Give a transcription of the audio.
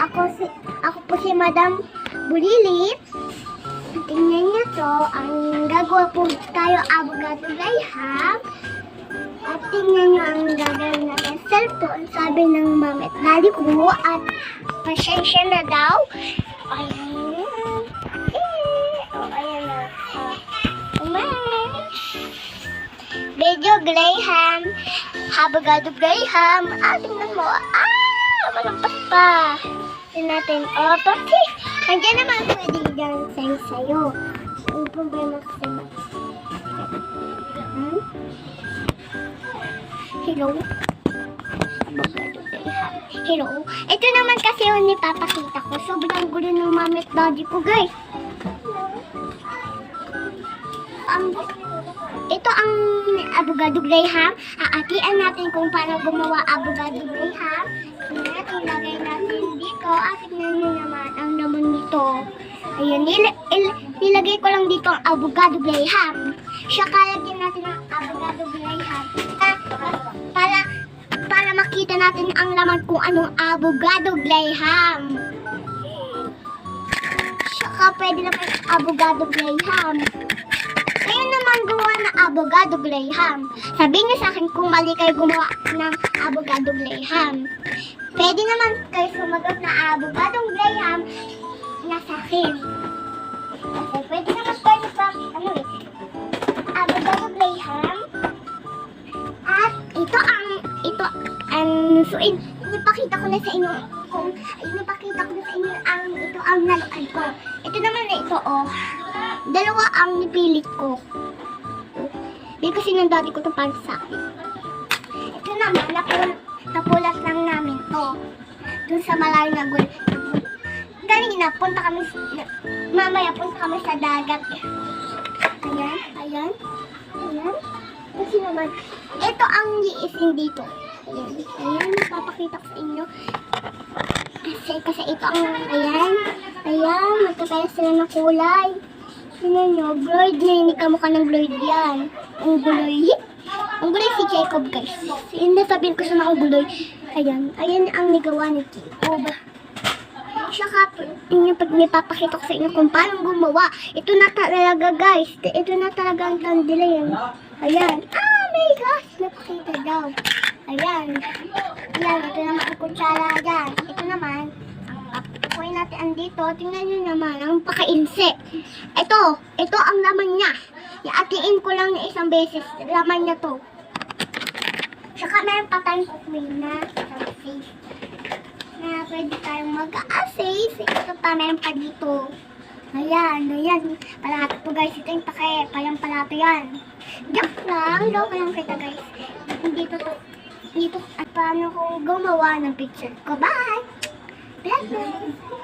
Ako po si Madam Bulilit. Tingnan niyo to, ang gagawa po tayo avocado layham. At tingnan niyo ang gagawin natin cellphone, sabi ng mama at daddy ko. At pasensya na daw. Ayan. Ayan na. Medyo graham, avocado graham. Tingnan mo. Malampas pa. Tingnan natin. Pati, nandiyan naman pwedeng dyan sa'yo. Ang problema kasi ba? Hello? Avocado graham. Hello? Ito naman kasi yung ipapakita ko. Sobrang gulo ng mami at daddy ko, guys. Ito ang avocado graham. Aatian natin kung paano gumawa avocado graham. Ilagay natin dito. Tingnan nyo naman ang naman nito. Ayan, nilagay ko lang dito ang avocado graham. Siya kalagyan natin ang avocado graham. Para makita natin ang laman kung anong avocado graham. Saka pwede na pa avocado graham. Kayo naman gumawa ng avocado graham. Sabihin niyo sa akin kung mali kayo gumawa ng avocado graham. Pwede naman kayo sumagot na avocado graham na sa akin. Kasi pwede naman kayo sa avocado graham. At ito ang ipakita ko na sa inyo ang naluan ko. Ito naman na ito, dalawa ang nipilit ko. Hindi kasi ng daddy ko ito para sa akin. Ito naman, napulat lang namin to. Doon sa malayo na gul. Kanina, mamaya punta kami sa dagat. Ayan. Kasi naman, ito ang iising dito. Ayan, papakita ko sa inyo. Kasi ito ang, ayan, magkakaya sila ng kulay. Tingnan nyo, Gloyd na hindi ka mukha ng Gloyd yan. Ang guloy si Jacob, guys. Hindi sabihin ko siya na ang guloy. Ayan ang nigawa ni Jacob. Saka, pag may papakita ko sa inyo kung paano gumawa. Ito na talaga, guys. Ito na talaga ang tandila yan. Ayan. My gosh, napakita daw. Ayan, ito naman ang kutsara dyan. Ito naman, papukuin natin andito. Tingnan nyo naman, ang paka-inse. Ito ang laman niya. Iatiin ko lang na isang beses. Laman niya to. Saka meron pa tayong kukuin na safe. Na pwede tayong mag-a-safe. Ito pa, meron pa dito. Ayan. Palato to, guys. Ito yung palato yan. Joke lang. Joke lang kita, guys. Dito at paano ko gumawa ng picture ko. Bye! Bless you!